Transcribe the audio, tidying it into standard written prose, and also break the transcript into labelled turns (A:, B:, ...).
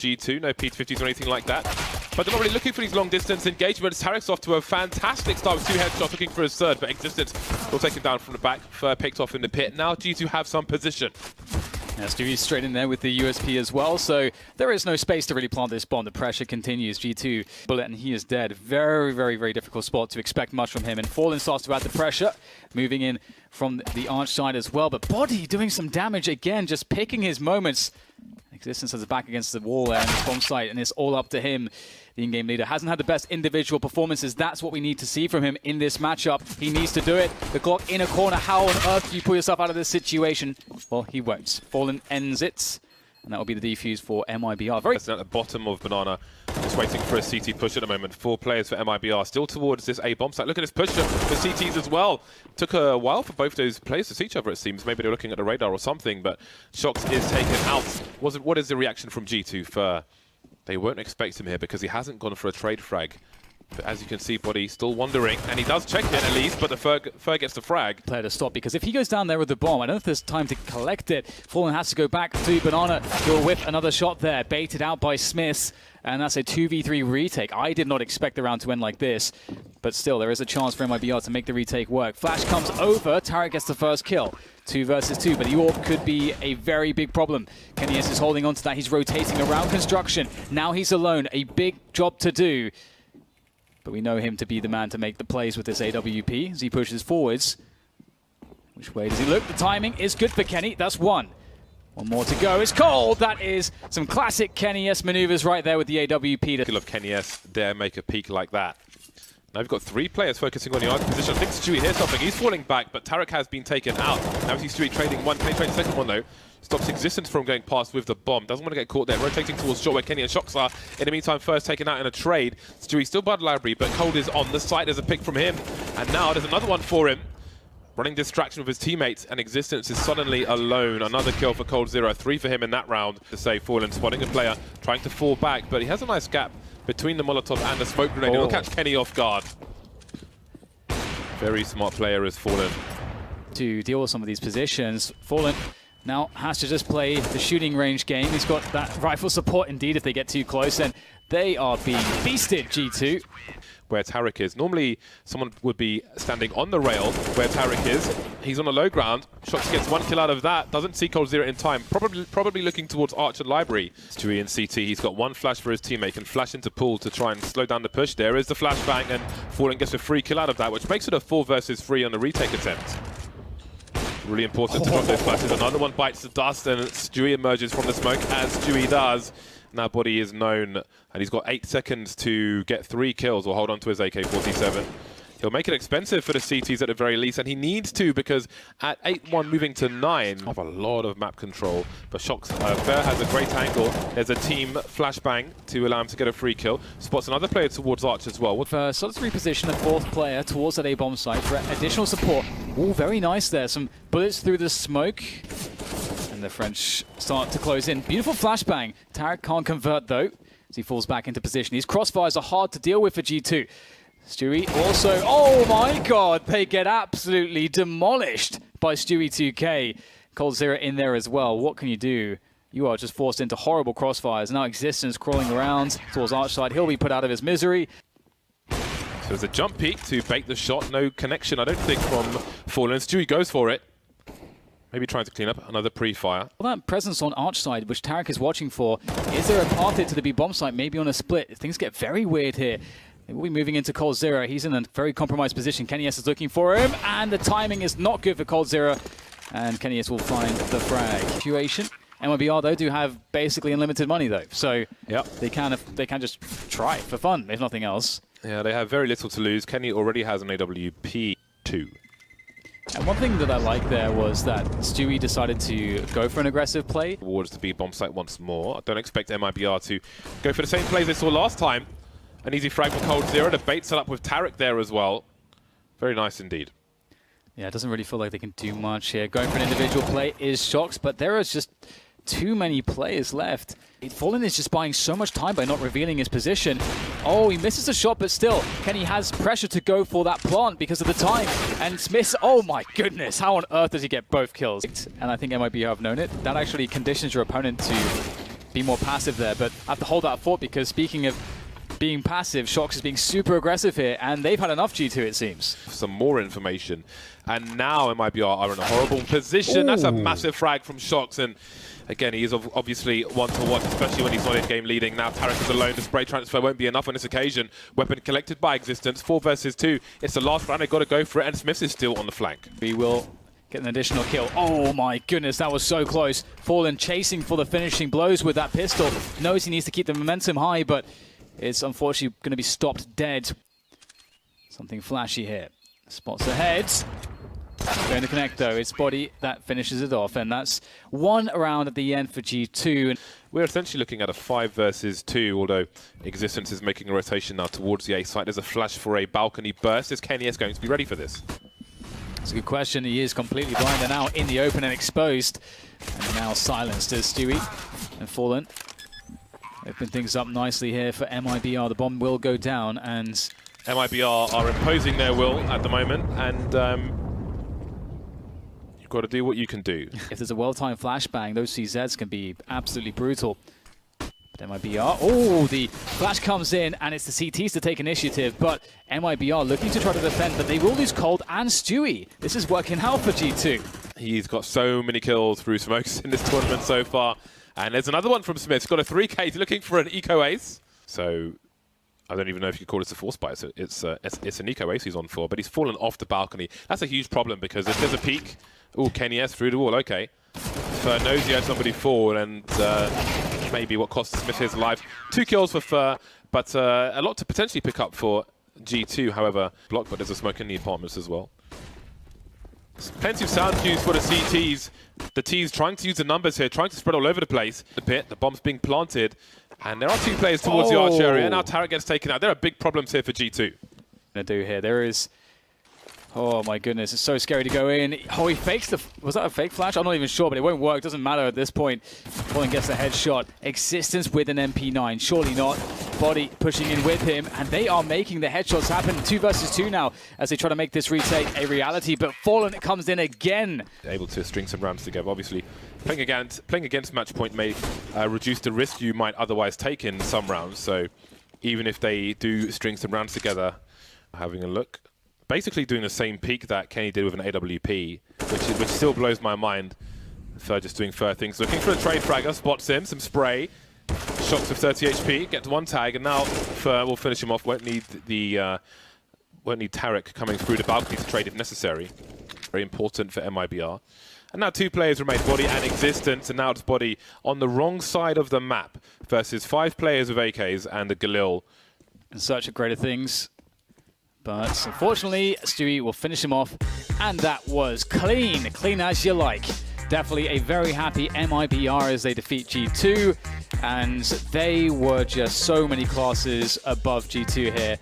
A: G2, no P50s or anything like that. But they're not really looking for these long-distance engagements. Tarek's off to a fantastic start with 2 headshots, looking for his third, but Existence will take him down from the back. Picked off in the pit. Now G2 have some position.
B: Yeah, Stevie's straight in there with the USP as well, so there is no space to really plant this bomb. The pressure continues. G2 bullet, and he is dead. Very, very, very difficult spot to expect much from him. And Fallen starts to add the pressure, moving in from the arch side as well. But Body doing some damage again, just picking his moments. Existence has his back against the wall there in this bomb site, and it's all up to him. The in-game leader hasn't had the best individual performances. That's what we need to see from him in this matchup. He needs to do it. The clock in a corner. How on earth do you pull yourself out of this situation? Well, he won't. Fallen ends it, and that will be the defuse for MIBR. Very
A: at the bottom of Banana, just waiting for a CT push at the moment. 4 players for MIBR, still towards this A bomb site. Look at this push for CTs as well. Took a while for both those players to see each other, it seems. Maybe they're looking at the radar or something, but Shox is taken out. What is the reaction from G2 for... They won't expect him here because he hasn't gone for a trade frag. But as you can see, Body still wandering, and he does check it at least, but the Ferg gets the frag.
B: Player to stop, because if he goes down there with the bomb, I don't know if there's time to collect it. Fallen has to go back to Banana. He'll whip another shot there, baited out by Smith, and that's a 2v3 retake. I did not expect the round to end like this, but still, there is a chance for MIBR to make the retake work. Flash comes over, Tarek gets the first kill. 2 versus 2, but the AWP could be a very big problem. Kenny's is holding on to that. He's rotating around construction. Now he's alone. A big job to do. But we know him to be the man to make the plays with this AWP as he pushes forwards. Which way does he look? The timing is good for Kenny. That's 1. 1 more to go. It's cold. That is some classic Kenny S maneuvers right there with the AWP.
A: Skill of Kenny S dare make a peak like that. Now we've got 3 players focusing on the arc position. I think Stewie hears something. He's falling back, but Tarek has been taken out. Now we see Stewie trading one. Can he trade the second one, though? Stops Existence from going past with the bomb. Doesn't want to get caught there. Rotating towards shot where Kenny and Shox are. In the meantime, first taken out in a trade. Stewie still by the library, but Cold is on the site. There's a pick from him. And now there's another one for him. Running distraction with his teammates, and Existence is suddenly alone. Another kill for Cold Zero. 3 for him in that round. To say Fallen spotting a player, trying to fall back, but he has a nice gap between the Molotov and the smoke grenade. It'll catch Kenny off guard. Very smart player has Fallen.
B: To deal with some of these positions, Fallen now has to just play the shooting range game. He's got that rifle support indeed if they get too close, and they are being feasted, G2.
A: Where Tarek is. Normally, someone would be standing on the rail where Tarek is. He's on a low ground. Shox gets 1 kill out of that. Doesn't see Cold Zero in time. Probably looking towards Archer Library. Stewie and CT. He's got 1 flash for his teammate. Can flash into pool to try and slow down the push. There is the flashbang, and Fallen gets a free kill out of that, which makes it a 4 versus 3 on the retake attempt. Really important to drop those flashes. Another one bites the dust, and Stewie emerges from the smoke, as Stewie does. Now Body is known, and he's got 8 seconds to get 3 kills or hold on to his AK-47. He'll make it expensive for the CTs at the very least, and he needs to, because at 8-1 moving to 9, have a lot of map control. But Shox Fair has a great angle. There's a team flashbang to allow him to get a free kill. Spots another player towards Arch as well.
B: For solid reposition, a 4th player towards that A-bomb site for additional support. All very nice there. Some bullets through the smoke. And the French start to close in. Beautiful flashbang. Tarek can't convert though, as he falls back into position. These crossfires are hard to deal with for G2. Stewie also, oh my god, they get absolutely demolished by Stewie 2K. Cold Zero in there as well. What can you do? You are just forced into horrible crossfires. Now Existence crawling around towards Archside. He'll be put out of his misery.
A: So there's a jump peek to bait the shot. No connection, I don't think, from Fallen. Stewie goes for it. Maybe trying to clean up another pre-fire.
B: Well, that presence on Archside, which Tarek is watching for, is there a path to the B bomb site? Maybe on a split. Things get very weird here. We'll be moving into Cold Zero. He's in a very compromised position. Kenny S is looking for him, and the timing is not good for Cold Zero. And Kenny S will find the frag. Situation. MIBR, though, do have basically unlimited money, though. So
A: yep.
B: they can just try for fun, if nothing else.
A: Yeah, they have very little to lose. Kenny already has an AWP 2.
B: And one thing that I liked there was that Stewie decided to go for an aggressive play.
A: Towards the B bomb site once more. I don't expect MIBR to go for the same plays they saw last time. An easy frag for Cold Zero. The bait set up with Tarek there as well. Very nice indeed.
B: Yeah, it doesn't really feel like they can do much here. Going for an individual play is Shox, but there is just too many players left. Fallen is just buying so much time by not revealing his position. Oh, he misses a shot, but still, Kenny has pressure to go for that plant because of the time. And Smith, oh my goodness, how on earth does he get both kills? And I think MIBR have known it. That actually conditions your opponent to be more passive there, but I have to hold that thought because speaking of being passive, Shox is being super aggressive here, and they've had enough G2, it seems.
A: Some more information, and now MIBR are in a horrible position. Ooh. That's a massive frag from Shox, and again, he is obviously one to watch, especially when he's not in game leading. Now Tarek is alone. The spray transfer won't be enough on this occasion. Weapon collected by Existence. 4 versus 2. It's the last round. They've got to go for it, and Smith is still on the flank.
B: We will get an additional kill. Oh my goodness, that was so close. Fallen chasing for the finishing blows with that pistol. Knows he needs to keep the momentum high, but it's unfortunately going to be stopped dead. Something flashy here. Spots ahead. Going to connect though. It's Body that finishes it off, and that's 1 round at the end for G2.
A: We're essentially looking at a 5 versus 2, although Existence is making a rotation now towards the A site. There's a flash for a balcony burst. Is KNES going to be ready for this?
B: That's a good question. He is completely blind and now in the open and exposed. And now silenced as Stewie and Fallen. Open things up nicely here for MIBR. The bomb will go down, and
A: MIBR are imposing their will at the moment, and you've got to do what you can do.
B: If there's a well-timed flashbang, those CZs can be absolutely brutal. But MIBR, oh, the flash comes in, and it's the CTs to take initiative, but MIBR looking to try to defend, but they will lose Cold and Stewie. This is working out for G2.
A: He's got so many kills through smokes in this tournament so far. And there's another one from Smith. He's got a 3K. He's looking for an eco ace. So I don't even know if you could call this a force buy. It's an eco ace he's on for, but he's fallen off the balcony. That's a huge problem because if there's a peek, oh, KNES through the wall. Okay. Fur knows he had somebody fall, and maybe what cost Smith his life. 2 kills for Fur, but a lot to potentially pick up for G2. However, blocked, but there's a smoke in the apartments as well. Plenty of sound cues for the CTs. The T's trying to use the numbers here, trying to spread all over the place. The pit, the bomb's being planted, and there are 2 players towards the arch area. And now Tarek gets taken out. There are big problems here for G2.
B: Gonna do here. There is. Oh my goodness, it's so scary to go in. Oh, he fakes the. Was that a fake flash? I'm not even sure, but it won't work. Doesn't matter at this point. Fallen gets the headshot. Existence with an MP9. Surely not. Body pushing in with him, and they are making the headshots happen. 2 versus 2 now as they try to make this retake a reality. But Fallen comes in again.
A: Able to string some rounds together. Obviously, playing against match point may reduce the risk you might otherwise take in some rounds. So even if they do string some rounds together, having a look. Basically doing the same peak that Kenny did with an AWP, which still blows my mind. Fur just doing Fur things. Looking for a trade fragger, spots him, some spray. Shox with 30 HP, gets 1 tag, and now Fur will finish him off. Won't need Tarek coming through the balcony to trade if necessary. Very important for MIBR. And now 2 players remain, Body and Existence, and now it's Body on the wrong side of the map versus 5 players with AKs and a Galil.
B: In search of greater things. But unfortunately, Stewie will finish him off, and that was clean. Clean as you like. Definitely a very happy MIBR as they defeat G2, and they were just so many classes above G2 here.